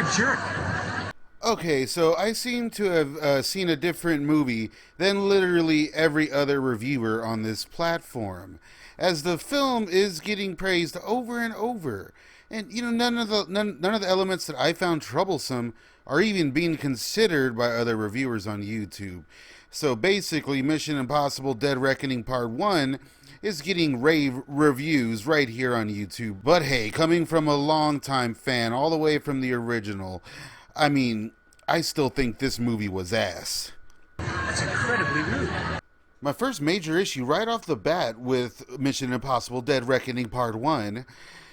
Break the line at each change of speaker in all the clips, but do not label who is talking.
a jerk.
Okay, so I seem to have seen a different movie than literally every other reviewer on this platform, as the film is getting praised over and over, and none of the elements that I found troublesome are even being considered by other reviewers on YouTube. So basically, Mission Impossible: Dead Reckoning Part One is getting rave reviews right here on YouTube. But hey, coming from a longtime fan, all the way from the original, I mean, I still think this movie was ass.
That's incredibly rude.
My first major issue right off the bat with Mission Impossible: Dead Reckoning Part 1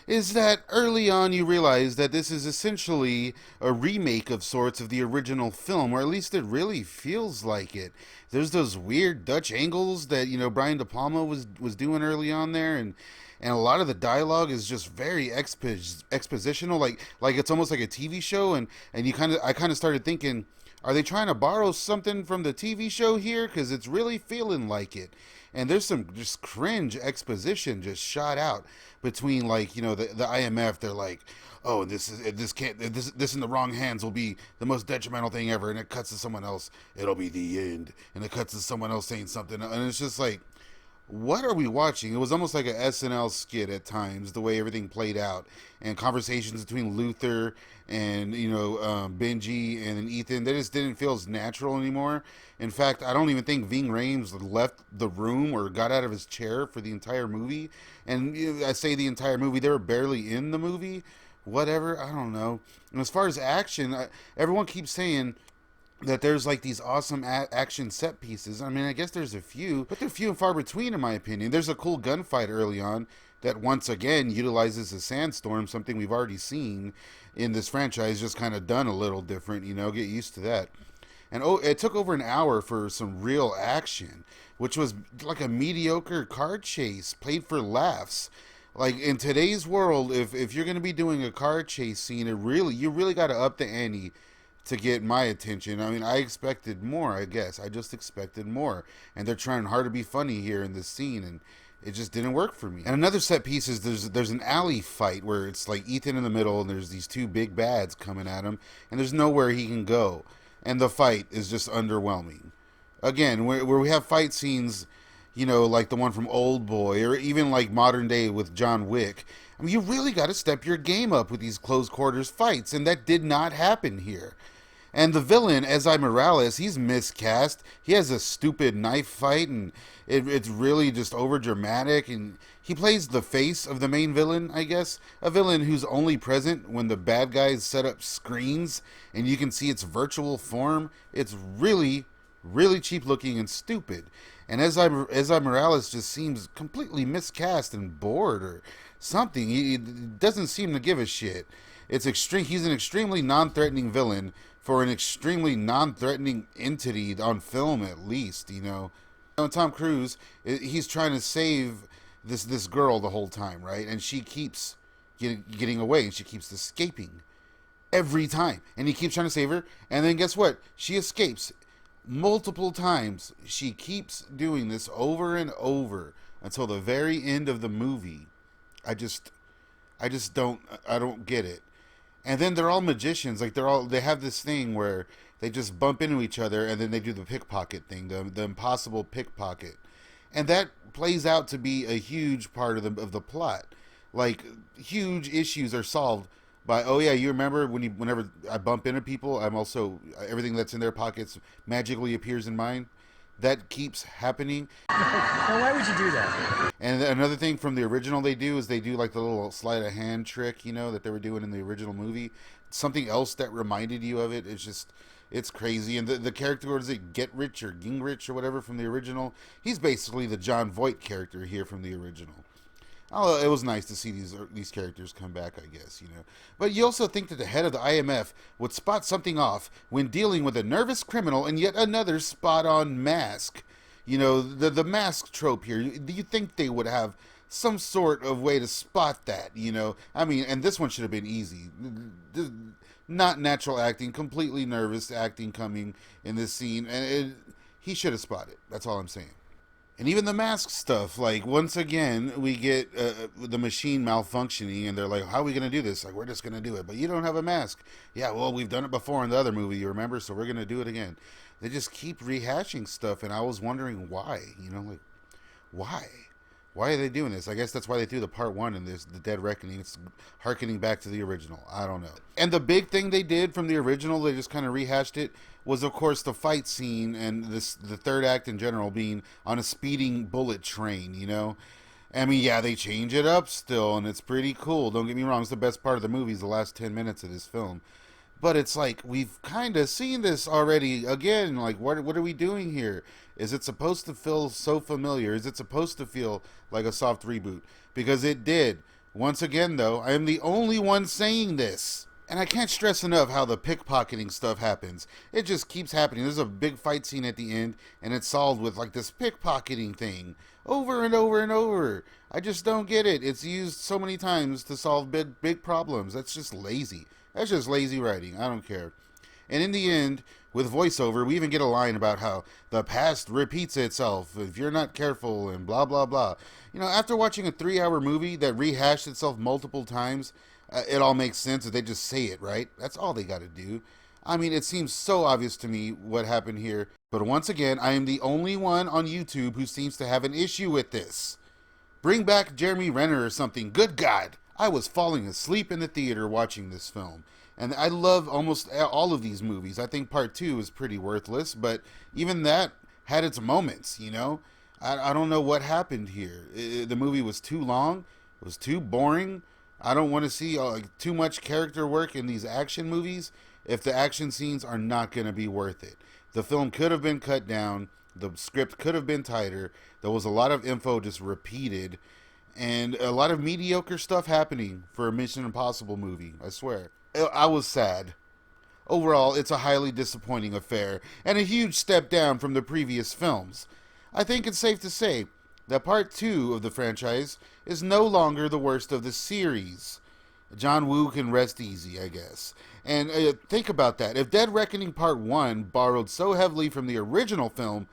is that early on you realize that this is essentially a remake of sorts of the original film, or at least it really feels like it. There's those weird Dutch angles that, Brian De Palma was doing early on there, and a lot of the dialogue is just very expositional, like it's almost like a TV show, and I kind of started thinking, are they trying to borrow something from the TV show here? Because it's really feeling like it. And there's some just cringe exposition just shot out between, like, the IMF. They're like, oh, this in the wrong hands will be the most detrimental thing ever, and it cuts to someone else, it'll be the end, and it cuts to someone else saying something, and it's just like, what are we watching? It was almost like a SNL skit at times, the way everything played out, and conversations between Luther and Benji and Ethan. They just didn't feel as natural anymore. In fact, I don't even think Ving Rhames left the room or got out of his chair for the entire movie. And I say the entire movie; they were barely in the movie. Whatever, I don't know. And as far as action, everyone keeps saying that there's like these awesome action set pieces. I mean, I guess there's a few, but they're few and far between in my opinion. There's a cool gunfight early on that once again utilizes a sandstorm, something we've already seen in this franchise, just kind of done a little different, get used to that. And it took over an hour for some real action, which was like a mediocre car chase played for laughs. Like in today's world, if you're going to be doing a car chase scene, you really got to up the ante to get my attention. I mean, I expected more, I guess. I just expected more. And they're trying hard to be funny here in this scene, and it just didn't work for me. And another set piece is there's an alley fight where it's like Ethan in the middle, and there's these two big bads coming at him, and there's nowhere he can go. And the fight is just underwhelming. Again, where we have fight scenes, like the one from Old Boy, or even like modern day with John Wick, I mean, you really got to step your game up with these close quarters fights, and that did not happen here. And the villain, Ezai Morales, he's miscast. He has a stupid knife fight, and it's really just over dramatic. And he plays the face of the main villain, I guess. A villain who's only present when the bad guys set up screens and you can see its virtual form. It's really, really cheap looking and stupid. And Ezai Morales just seems completely miscast and bored or something. He doesn't seem to give a shit. It's extreme. He's an extremely non-threatening villain for an extremely non-threatening entity on film, at least. And Tom Cruise, he's trying to save this girl the whole time, right? And she keeps getting away, and she keeps escaping every time. And he keeps trying to save her, and then guess what? She escapes multiple times. She keeps doing this over and over until the very end of the movie. I don't get it. And then they're all magicians. Like they have this thing where they just bump into each other, and then they do the pickpocket thing, the impossible pickpocket, and that plays out to be a huge part of the plot. Like huge issues are solved by, oh yeah, you remember whenever I bump into people, I'm also everything that's in their pockets magically appears in mine. That keeps happening.
Now, why would you do that?
And another thing from the original they do is they do like the little sleight of hand trick, that they were doing in the original movie. Something else that reminded you of it. It's crazy. And the character, what is it, Get Rich or Gingrich or whatever from the original? He's basically the John Voight character here from the original. Oh, it was nice to see these characters come back, I guess, But you also think that the head of the IMF would spot something off when dealing with a nervous criminal in yet another spot-on mask. The mask trope here. Do you think they would have some sort of way to spot that, I mean, and this one should have been easy. Not natural acting, completely nervous acting coming in this scene, and he should have spotted. That's all I'm saying. And even the mask stuff, like, once again, we get the machine malfunctioning, and they're like, how are we going to do this? Like, we're just going to do it. But you don't have a mask. Yeah, well, we've done it before in the other movie, you remember? So we're going to do it again. They just keep rehashing stuff, and I was wondering why. Like, why? Why are they doing this? I guess that's why they threw the part one in this, the Dead Reckoning. It's harkening back to the original. I don't know. And the big thing they did from the original, they just kind of rehashed it, was of course the fight scene and the third act in general being on a speeding bullet train. I mean, yeah, they change it up still, and it's pretty cool. Don't get me wrong, it's the best part of the movie is the last 10 minutes of this film. But it's like, we've kind of seen this already again. Like, what are we doing here? Is it supposed to feel so familiar? Is it supposed to feel like a soft reboot? Because it did. Once again, though, I am the only one saying this. And I can't stress enough how the pickpocketing stuff happens. It just keeps happening. There's a big fight scene at the end, and it's solved with, like, this pickpocketing thing. Over and over and over. I just don't get it. It's used so many times to solve big problems. That's just lazy. That's just lazy writing. I don't care. And in the end, with voiceover, we even get a line about how the past repeats itself if you're not careful and blah, blah, blah. After watching a 3-hour movie that rehashed itself multiple times, it all makes sense if they just say it, right? That's all they got to do. I mean, it seems so obvious to me what happened here. But once again, I am the only one on YouTube who seems to have an issue with this. Bring back Jeremy Renner or something. Good God. I was falling asleep in the theater watching this film. And I love almost all of these movies. I think part 2 is pretty worthless, but even that had its moments, I don't know what happened here. The movie was too long. It was too boring. I don't want to see too much character work in these action movies if the action scenes are not going to be worth it. The film could have been cut down. The script could have been tighter. There was a lot of info just repeated. And a lot of mediocre stuff happening for a Mission Impossible movie, I swear. I was sad. Overall, it's a highly disappointing affair, and a huge step down from the previous films. I think it's safe to say that part 2 of the franchise is no longer the worst of the series. John Woo can rest easy, I guess. And think about that. If Dead Reckoning Part 1 borrowed so heavily from the original film,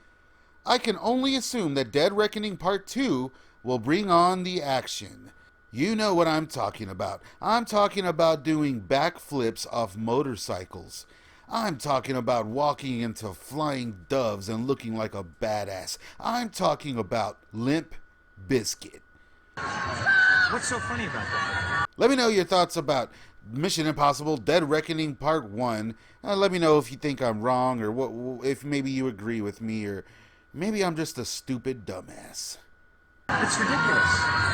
I can only assume that Dead Reckoning Part 2 will bring on the action. You know what I'm talking about. I'm talking about doing backflips off motorcycles. I'm talking about walking into flying doves and looking like a badass. I'm talking about Limp Bizkit.
What's so funny about that?
Let me know your thoughts about Mission Impossible Dead Reckoning Part 1. Let me know if you think I'm wrong, or if maybe you agree with me, or maybe I'm just a stupid dumbass.
It's ridiculous.